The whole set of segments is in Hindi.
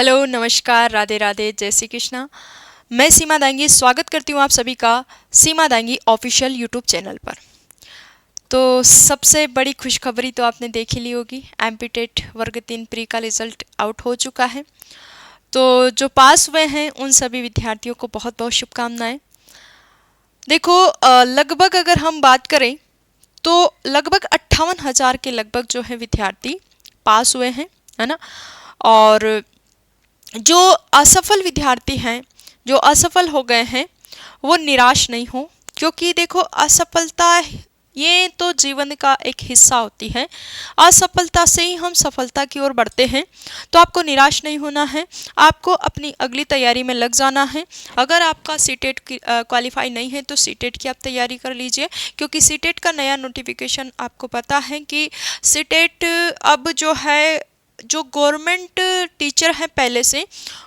हेलो, नमस्कार, राधे राधे, जय श्री कृष्णा। मैं सीमा दांगी स्वागत करती हूँ आप सभी का सीमा दांगी ऑफिशियल यूट्यूब चैनल पर। तो सबसे बड़ी खुशखबरी तो आपने देख ही ली होगी, एमपी टेट वर्ग 3 प्री का रिजल्ट आउट हो चुका है। तो जो पास हुए हैं उन सभी विद्यार्थियों को बहुत बहुत शुभकामनाएं। देखो, लगभग अगर हम बात करें तो लगभग 58,000 के लगभग जो है विद्यार्थी पास हुए हैं, है ना। और जो असफल विद्यार्थी हैं, जो असफल हो गए हैं, वो निराश नहीं हो, क्योंकि देखो असफलता ये तो जीवन का एक हिस्सा होती है। असफलता से ही हम सफलता की ओर बढ़ते हैं। तो आपको निराश नहीं होना है, आपको अपनी अगली तैयारी में लग जाना है। अगर आपका सीटेट क्वालिफाई नहीं है तो सीटेट की आप तैयारी कर लीजिए, क्योंकि सीटेट का नया नोटिफिकेशन आपको पता है कि सीटेट अब जो है, जो गवर्नमेंट टीचर हैं पहले से,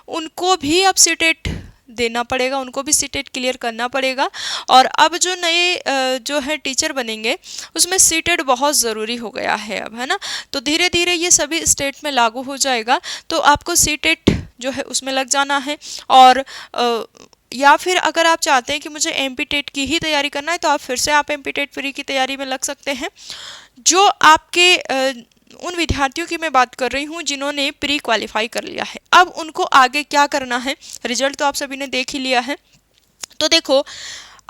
उनको भी अब सीटेट देना पड़ेगा, उनको भी सीटेट क्लियर करना पड़ेगा। और अब जो नए जो है टीचर बनेंगे उसमें सीटेट बहुत ज़रूरी हो गया है अब, है ना। तो धीरे धीरे ये सभी स्टेट में लागू हो जाएगा, तो आपको सीटेट जो है उसमें लग जाना है। और या फिर अगर आप चाहते हैं कि मुझे एमपी टेट की ही तैयारी करना है तो आप फिर से आप एमपी टेट प्री की तैयारी में लग सकते हैं। जो आपके उन विद्यार्थियों की मैं बात कर रही हूँ जिन्होंने प्री क्वालिफाई कर लिया है, अब उनको आगे क्या करना है। रिजल्ट तो आप सभी ने देख ही लिया है, तो देखो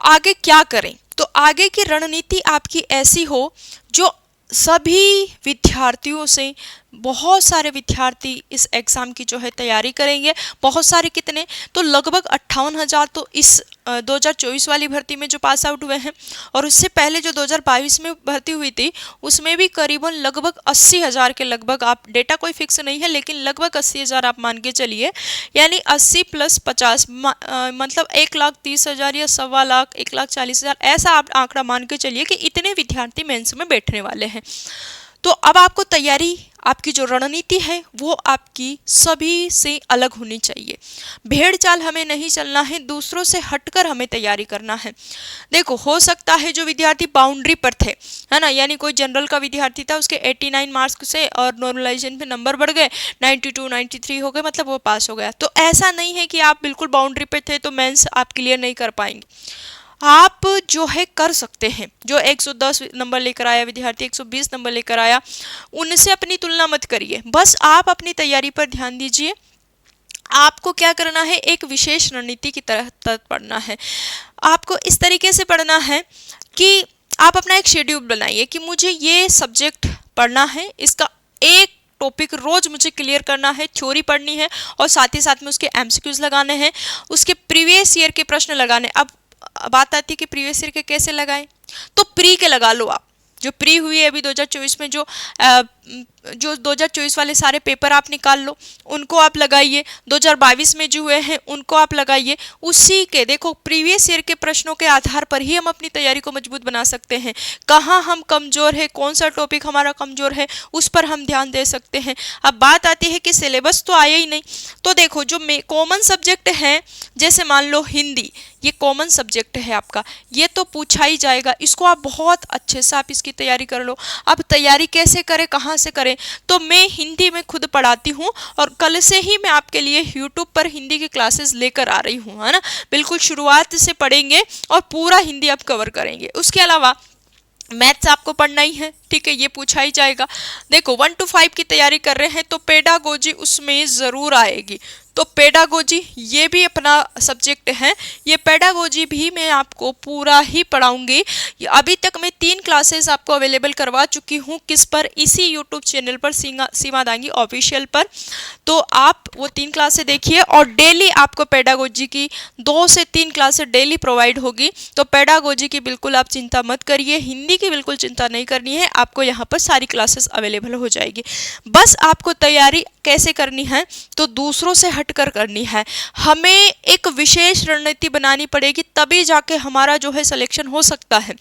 आगे क्या करें। तो आगे की रणनीति आपकी ऐसी हो जो सभी विद्यार्थियों से, बहुत सारे विद्यार्थी इस एग्ज़ाम की जो है तैयारी करेंगे। बहुत सारे कितने, तो लगभग 58,000 तो इस 2024 वाली भर्ती में जो पास आउट हुए हैं, और उससे पहले जो 2022 में भर्ती हुई थी उसमें भी करीबन लगभग 80,000 के लगभग, आप डेटा कोई फिक्स नहीं है लेकिन लगभग 80,000 आप मान के चलिए। यानी 80 + 50 मतलब 1,30,000 या 1,40,000, 1,40,000 ऐसा आप आंकड़ा मान के चलिए कि इतने विद्यार्थी मेंस में बैठने वाले हैं। तो अब आपको तैयारी, आपकी जो रणनीति है वो आपकी सभी से अलग होनी चाहिए। भेड़ चाल हमें नहीं चलना है, दूसरों से हटकर हमें तैयारी करना है। देखो, हो सकता है जो विद्यार्थी बाउंड्री पर थे, है ना, यानी कोई जनरल का विद्यार्थी था, उसके 89 मार्क्स से और नॉर्मलाइजेशन पे नंबर बढ़ गए, 92 93 हो गए, मतलब वो पास हो गया। तो ऐसा नहीं है कि आप बिल्कुल बाउंड्री पे थे तो मेंस आप क्लियर नहीं कर पाएंगे। आप जो है कर सकते हैं। जो 110 नंबर लेकर आया विद्यार्थी, 120 नंबर लेकर आया, उनसे अपनी तुलना मत करिए, बस आप अपनी तैयारी पर ध्यान दीजिए। आपको क्या करना है, एक विशेष रणनीति की तरह पढ़ना है। आपको इस तरीके से पढ़ना है कि आप अपना एक शेड्यूल बनाइए कि मुझे ये सब्जेक्ट पढ़ना है, इसका एक टॉपिक रोज मुझे क्लियर करना है, थ्योरी पढ़नी है और साथ ही साथ में उसके एमसीक्यूज लगाने हैं, उसके प्रीवियस ईयर के प्रश्न लगाने। अब बात आती है कि प्रीवियस ईयर के कैसे लगाएं, तो प्री के लगा लो। आप जो प्री हुई है अभी 2024 में, जो 2024 वाले सारे पेपर आप निकाल लो, उनको आप लगाइए। 2022 में जो हुए हैं उनको आप लगाइए। उसी के देखो प्रीवियस ईयर के प्रश्नों के आधार पर ही हम अपनी तैयारी को मजबूत बना सकते हैं। कहाँ हम कमज़ोर है, कौन सा टॉपिक हमारा कमज़ोर है, उस पर हम ध्यान दे सकते हैं। अब बात आती है कि सिलेबस तो आया ही नहीं, तो देखो जो कॉमन सब्जेक्ट हैं, जैसे मान लो हिंदी, ये कॉमन सब्जेक्ट है आपका, ये तो पूछा ही जाएगा, इसको आप बहुत अच्छे से आप इसकी तैयारी कर लो। अब तैयारी कैसे करें, कहाँ से करें, तो मैं हिंदी में खुद पढ़ाती हूँ और कल से ही मैं आपके लिए यूट्यूब पर हिंदी की क्लासेस लेकर आ रही हूँ, है ना। बिल्कुल शुरुआत से पढ़ेंगे और पूरा हिंदी आप कवर करेंगे। उसके अलावा मैथ्स आपको पढ़ना ही है, ठीक है, ये पूछा ही जाएगा। देखो 1 to 5 की तैयारी कर रहे हैं तो पेडागोजी उसमें ज़रूर आएगी, तो पेडागोजी ये भी अपना सब्जेक्ट है। ये पेडागोजी भी मैं आपको पूरा ही पढ़ाऊंगी। अभी तक मैं 3 क्लासेस आपको अवेलेबल करवा चुकी हूँ, किस पर, इसी यूट्यूब चैनल पर, सीमा दांगी ऑफिशियल पर। तो आप वो 3 क्लासेस देखिए और डेली आपको पेडागोजी की 2 से 3 क्लासेस डेली प्रोवाइड होगी। तो पेडागोजी की बिल्कुल आप चिंता मत करिए, हिंदी की बिल्कुल चिंता नहीं करनी है, आपको यहाँ पर सारी क्लासेस अवेलेबल हो जाएगी। बस आपको तैयारी कैसे करनी है, तो दूसरों से हटकर करनी है। हमें एक विशेष रणनीति बनानी पड़ेगी, तभी जाके हमारा जो है सिलेक्शन हो सकता है।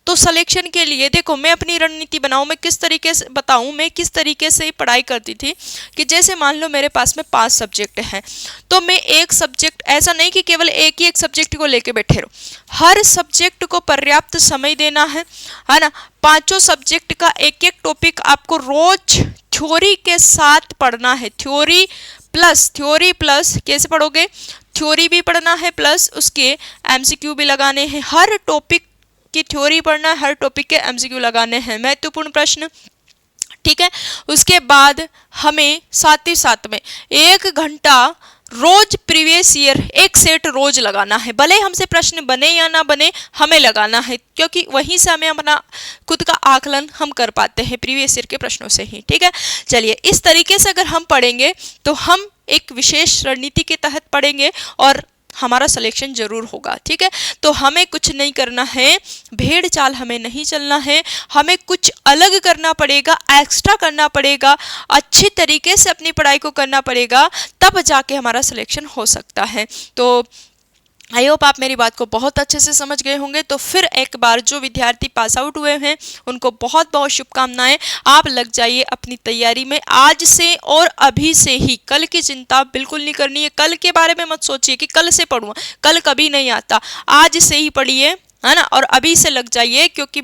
तो सिलेक्शन के लिए देखो मैं अपनी रणनीति बनाऊं, मैं किस तरीके से बताऊं, मैं किस तरीके से पढ़ाई करती थी कि जैसे मान लो मेरे पास में 5 सब्जेक्ट हैं, तो मैं एक सब्जेक्ट, ऐसा नहीं कि केवल एक ही एक सब्जेक्ट को लेके बैठे रहो, हर सब्जेक्ट को पर्याप्त समय देना है ना। 5 सब्जेक्ट का एक एक टॉपिक आपको रोज थ्योरी के साथ पढ़ना है। थ्योरी प्लस थ्योरी प्लस कैसे पढ़ोगे, थ्योरी भी पढ़ना है प्लस उसके एमसीक्यू भी लगाने हैं। हर टॉपिक की थ्योरी पढ़ना है, हर टॉपिक के एमसीक्यू लगाने हैं, महत्वपूर्ण प्रश्न, ठीक है। उसके बाद हमें साथ ही साथ में 1 घंटा रोज प्रीवियस ईयर एक सेट रोज लगाना है, भले हमसे प्रश्न बने या ना बने हमें लगाना है, क्योंकि वहीं से हमें अपना खुद का आकलन हम कर पाते हैं प्रीवियस ईयर के प्रश्नों से ही, ठीक है। चलिए इस तरीके से अगर हम पढ़ेंगे तो हम एक विशेष रणनीति के तहत पढ़ेंगे और हमारा सिलेक्शन जरूर होगा, ठीक है। तो हमें कुछ नहीं करना है, भेड़ चाल हमें नहीं चलना है, हमें कुछ अलग करना पड़ेगा, एक्स्ट्रा करना पड़ेगा, अच्छी तरीके से अपनी पढ़ाई को करना पड़ेगा, तब जाके हमारा सिलेक्शन हो सकता है। तो आई होप आप मेरी बात को बहुत अच्छे से समझ गए होंगे। तो फिर एक बार जो विद्यार्थी पास आउट हुए हैं उनको बहुत बहुत शुभकामनाएं। आप लग जाइए अपनी तैयारी में आज से और अभी से ही, कल की चिंता बिल्कुल नहीं करनी है, कल के बारे में मत सोचिए कि कल से पढ़ूंगा, कल कभी नहीं आता, आज से ही पढ़िए, है ना, और अभी से लग जाइए। क्योंकि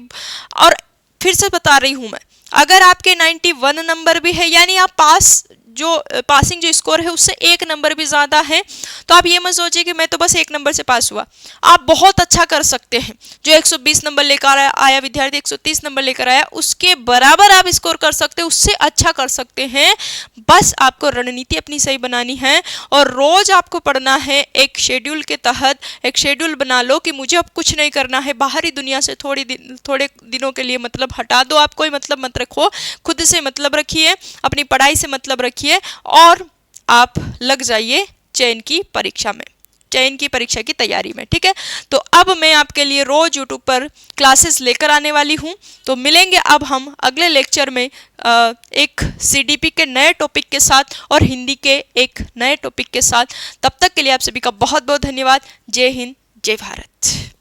और फिर से बता रही हूँ मैं, अगर आपके 91 नंबर भी है यानी आप पासिंग जो स्कोर है उससे 1 नंबर भी ज़्यादा है, तो आप ये मत सोचिए कि मैं तो बस 1 नंबर से पास हुआ, आप बहुत अच्छा कर सकते हैं। जो 120 नंबर लेकर आया विद्यार्थी 130 नंबर लेकर आया, उसके बराबर आप स्कोर कर सकते हैं, उससे अच्छा कर सकते हैं। बस आपको रणनीति अपनी सही बनानी है और रोज आपको पढ़ना है एक शेड्यूल के तहत। एक शेड्यूल बना लो कि मुझे अब कुछ नहीं करना है, बाहरी दुनिया से थोड़े दिनों के लिए मतलब हटा दो, आप कोई मतलब मत रखो, खुद से मतलब रखिए, अपनी पढ़ाई से मतलब रखिए और आप लग जाइए चयन की परीक्षा में, चयन की परीक्षा की तैयारी में, ठीक है। तो अब मैं आपके लिए रोज यूट्यूब पर क्लासेस लेकर आने वाली हूं। तो मिलेंगे अब हम अगले लेक्चर में एक सीडीपी के नए टॉपिक के साथ और हिंदी के एक नए टॉपिक के साथ। तब तक के लिए आप सभी का बहुत बहुत धन्यवाद। जय हिंद, जय भारत।